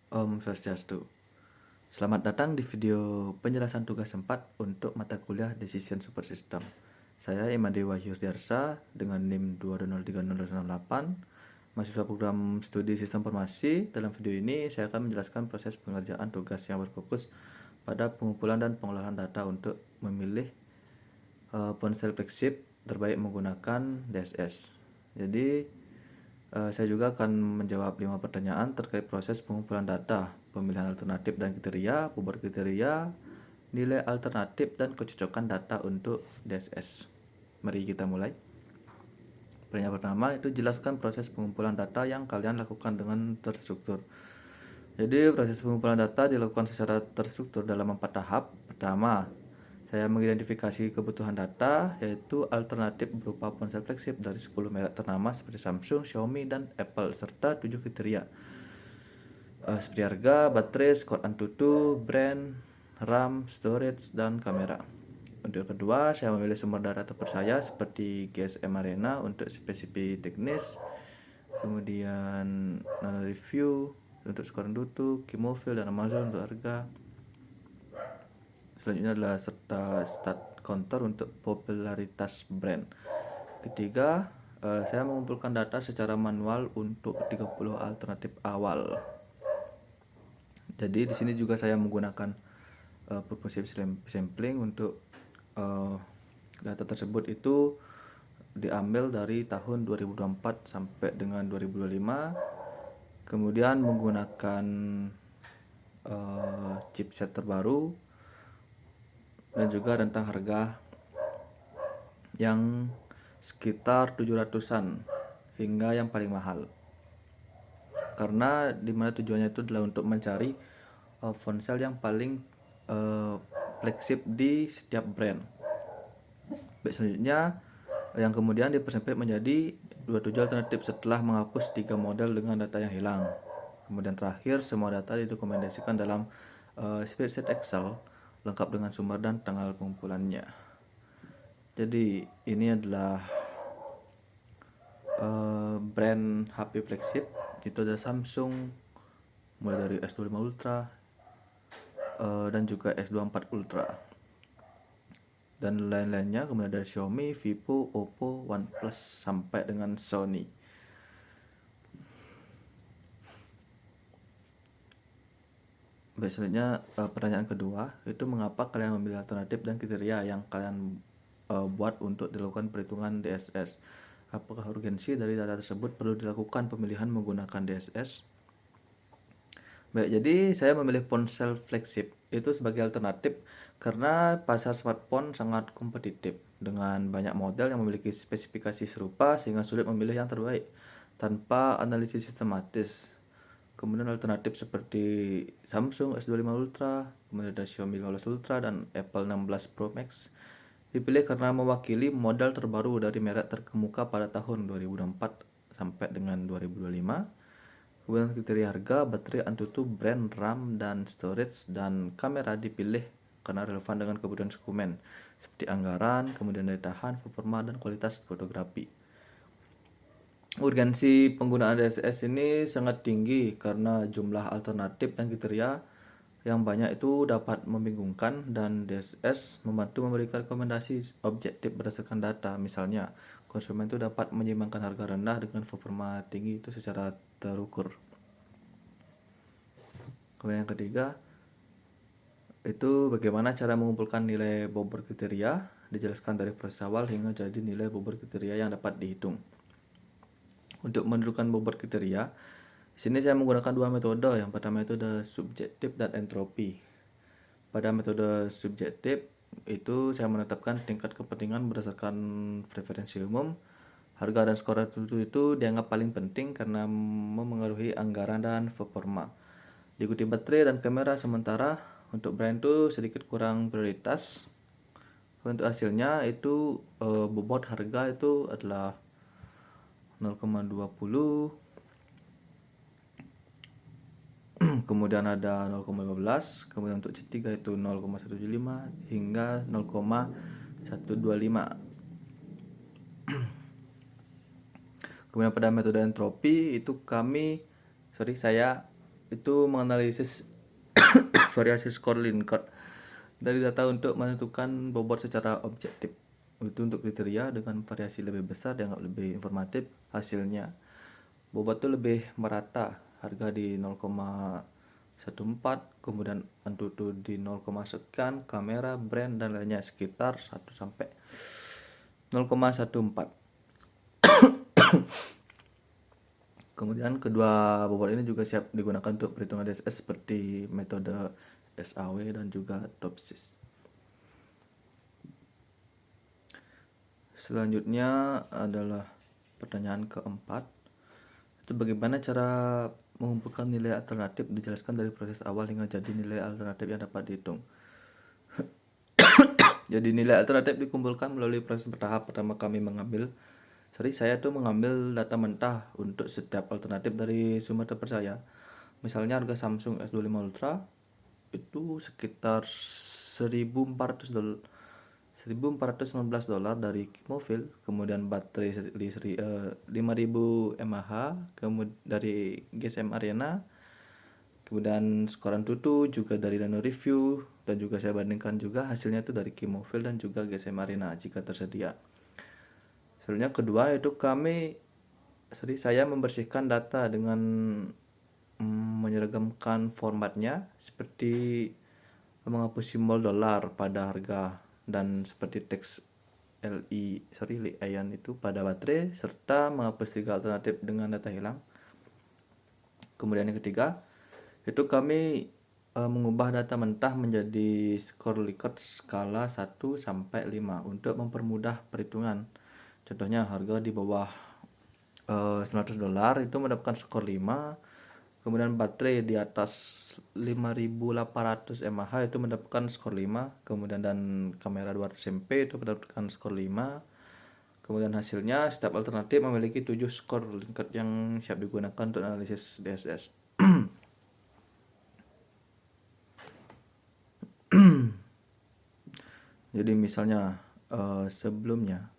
Om Swastiastu. Selamat datang di video penjelasan tugas 4 untuk mata kuliah Decision Support System. Saya Imade Wahyu Darsa dengan NIM 2203068, mahasiswa program studi Sistem Informasi. Dalam video ini saya akan menjelaskan proses pengerjaan tugas yang berfokus pada pengumpulan dan pengolahan data untuk memilih ponsel flagship terbaik menggunakan DSS. Jadi saya juga akan menjawab 5 pertanyaan terkait proses pengumpulan data, pemilihan alternatif dan kriteria, bobot kriteria, nilai alternatif, dan kecocokan data untuk DSS. Mari kita mulai. Pertanyaan pertama itu jelaskan proses pengumpulan data yang kalian lakukan dengan terstruktur. Jadi proses pengumpulan data dilakukan secara terstruktur dalam 4 tahap. Pertama, saya mengidentifikasi kebutuhan data, yaitu alternatif berupa ponsel flagship dari 10 merek ternama seperti Samsung, Xiaomi, dan Apple, serta 7 kriteria seperti harga, baterai, skor Antutu, brand, RAM, storage, dan kamera. Untuk yang kedua, saya memilih sumber data terpercaya seperti GSM Arena untuk spesifik teknis, kemudian Nano Review untuk skor Antutu, Kimofil, dan Amazon untuk harga. Selanjutnya adalah serta start counter untuk popularitas brand. Ketiga, saya mengumpulkan data secara manual untuk 30 alternatif awal. Jadi di sini juga saya menggunakan purposive sampling untuk data tersebut itu diambil dari tahun 2024 sampai dengan 2025. Kemudian menggunakan chipset terbaru dan juga rentang harga yang sekitar 700-an hingga yang paling mahal. Karena dimana tujuannya itu adalah untuk mencari ponsel yang paling flagship di setiap brand. Baik, selanjutnya yang kemudian dipersempit menjadi 27 alternatif setelah menghapus 3 model dengan data yang hilang. Kemudian terakhir, semua data didokumentasikan dalam spreadsheet Excel lengkap dengan sumber dan tanggal pengumpulannya. Jadi ini adalah brand HP flagship, itu ada Samsung mulai dari S25 Ultra dan juga S24 Ultra dan lain-lainnya. Kemudian ada Xiaomi, Vivo, Oppo, OnePlus sampai dengan Sony. Baik, selanjutnya pertanyaan kedua itu mengapa kalian memilih alternatif dan kriteria yang kalian buat untuk dilakukan perhitungan DSS. Apakah urgensi dari data tersebut perlu dilakukan pemilihan menggunakan DSS? Baik, jadi saya memilih ponsel flagship itu sebagai alternatif karena pasar smartphone sangat kompetitif dengan banyak model yang memiliki spesifikasi serupa sehingga sulit memilih yang terbaik tanpa analisis sistematis. Kemudian alternatif seperti Samsung S25 Ultra, kemudian ada Xiaomi 15 Ultra dan Apple 16 Pro Max dipilih karena mewakili model terbaru dari merek terkemuka pada tahun 2024 sampai dengan 2025. Kemudian kriteria harga, baterai, Antutu, brand, RAM, dan storage, dan kamera dipilih karena relevan dengan kebutuhan dokumen seperti anggaran, kemudian daya tahan, performa, dan kualitas fotografi. Urgensi penggunaan DSS ini sangat tinggi karena jumlah alternatif dan kriteria yang banyak itu dapat membingungkan, dan DSS membantu memberikan rekomendasi objektif berdasarkan data. Misalnya, konsumen itu dapat menyeimbangkan harga rendah dengan performa tinggi itu secara terukur. Kemudian yang ketiga, itu bagaimana cara mengumpulkan nilai bobot kriteria, dijelaskan dari proses awal hingga jadi nilai bobot kriteria yang dapat dihitung. Untuk menentukan bobot kriteria, di sini saya menggunakan dua metode. Yang pertama itu ada subjektif dan entropi. Pada metode subjektif itu saya menetapkan tingkat kepentingan berdasarkan preferensi umum. Harga dan skor tertentu itu dianggap paling penting karena memengaruhi anggaran dan performa. Diikuti baterai dan kamera, sementara untuk brand itu sedikit kurang prioritas. Untuk hasilnya itu bobot harga itu adalah 0,20, kemudian ada 0,15, kemudian untuk C3 itu 0,175 hingga 0,125. Kemudian pada metode entropi itu saya itu menganalisis variasi skor Likert dari data untuk menentukan bobot secara objektif. Itu untuk kriteria dengan variasi lebih besar dianggap lebih informatif hasilnya. Bobot itu lebih merata, harga di 0,14, kemudian Antutu di 0, sekian, kamera, brand dan lainnya sekitar 1 sampai 0,14. Kemudian kedua bobot ini juga siap digunakan untuk perhitungan DSS seperti metode SAW dan juga Topsys. Selanjutnya adalah pertanyaan keempat. Itu bagaimana cara mengumpulkan nilai alternatif, dijelaskan dari proses awal hingga jadi nilai alternatif yang dapat dihitung. Jadi nilai alternatif dikumpulkan melalui proses bertahap. Pertama saya tuh mengambil data mentah untuk setiap alternatif dari sumber terpercaya. Misalnya harga Samsung S25 Ultra itu sekitar $1.419 dari Kimofil, kemudian baterai 5000 mAh dari GSM Arena, kemudian skor Antutu juga dari Nano Review, dan juga saya bandingkan juga hasilnya itu dari Kimofil dan juga GSM Arena jika tersedia. Selanjutnya kedua itu saya membersihkan data dengan menyeragamkan formatnya seperti menghapus simbol dolar pada harga dan seperti teks Li-ion itu pada baterai, serta menghapus 3 alternatif dengan data hilang. Kemudian yang ketiga itu kami mengubah data mentah menjadi skor Likert skala 1 sampai 5 untuk mempermudah perhitungan. Contohnya harga di bawah $900 itu mendapatkan skor 5, kemudian baterai di atas 5800 mAh itu mendapatkan skor 5, kemudian dan kamera 200 MP itu mendapatkan skor 5. Kemudian hasilnya setiap alternatif memiliki 7 skor Likert yang siap digunakan untuk analisis DSS. Jadi misalnya sebelumnya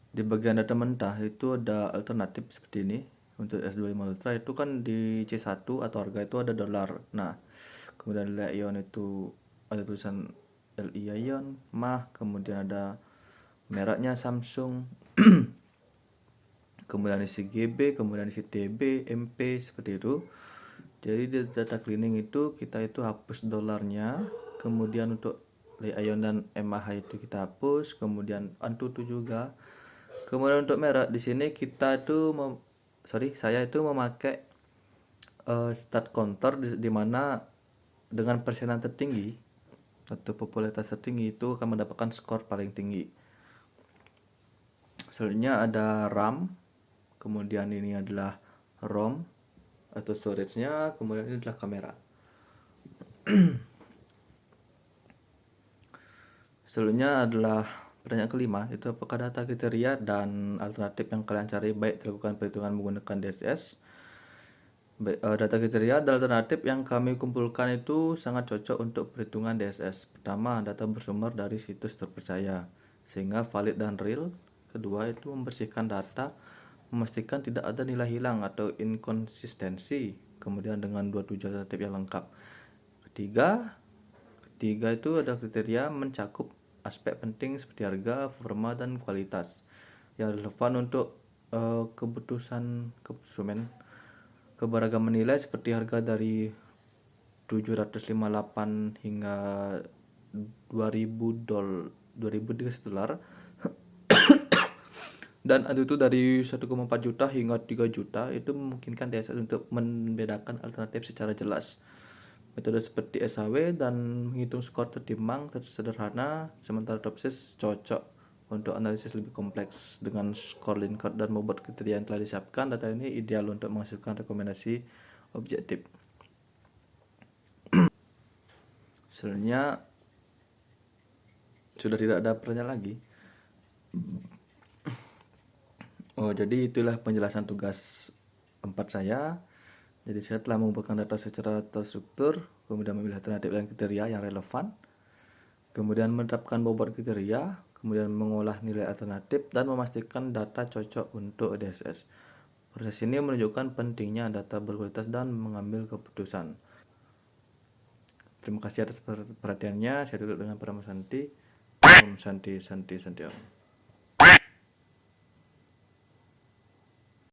di bagian data mentah itu ada alternatif seperti ini. Untuk S25 Ultra itu kan di C1 atau harga itu ada dolar. Nah, kemudian Li-ion itu ada tulisan Li-ion, mah, kemudian ada mereknya Samsung, kemudian isi GB, kemudian isi TB, MP, seperti itu. Jadi di data cleaning itu kita itu hapus dolarnya, kemudian untuk Li-ion dan mAh itu kita hapus, kemudian Antutu juga. Kemudian untuk merek di sini saya itu memakai start counter di mana dengan persenan tertinggi atau popularitas tertinggi itu akan mendapatkan skor paling tinggi. Selanjutnya ada RAM, kemudian ini adalah ROM atau storage-nya, kemudian ini adalah kamera. Selanjutnya adalah pertanyaan kelima, itu apakah data kriteria dan alternatif yang kalian cari baik dilakukan perhitungan menggunakan DSS. Data kriteria dan alternatif yang kami kumpulkan itu sangat cocok untuk perhitungan DSS. Pertama, data bersumber dari situs terpercaya sehingga valid dan real. Kedua, itu membersihkan data, memastikan tidak ada nilai hilang atau inkonsistensi, kemudian dengan 27 alternatif yang lengkap. Ketiga itu ada kriteria mencakup aspek penting seperti harga, performa, dan kualitas yang relevan untuk keputusan konsumen. Keberagaman nilai seperti harga dari 758 hingga 2000 $2.000 dan itu dari 1,4 juta hingga 3 juta itu memungkinkan DSS untuk membedakan alternatif secara jelas. Metode seperti SAW dan menghitung skor tertimbang sederhana, sementara Topsys cocok untuk analisis lebih kompleks. Dengan skor Likert dan bobot kriteria yang telah disiapkan, data ini ideal untuk menghasilkan rekomendasi objektif. Selanjutnya sudah tidak ada pertanyaan lagi. Jadi itulah penjelasan tugas 4 saya. Jadi saya telah mengumpulkan data secara terstruktur, kemudian memilih alternatif dan kriteria yang relevan, kemudian menetapkan bobot kriteria, kemudian mengolah nilai alternatif, dan memastikan data cocok untuk DSS. Proses ini menunjukkan pentingnya data berkualitas dan mengambil keputusan. Terima kasih atas perhatiannya. Saya tutup dengan Parama Santi. Om Santi Santi Santi Om.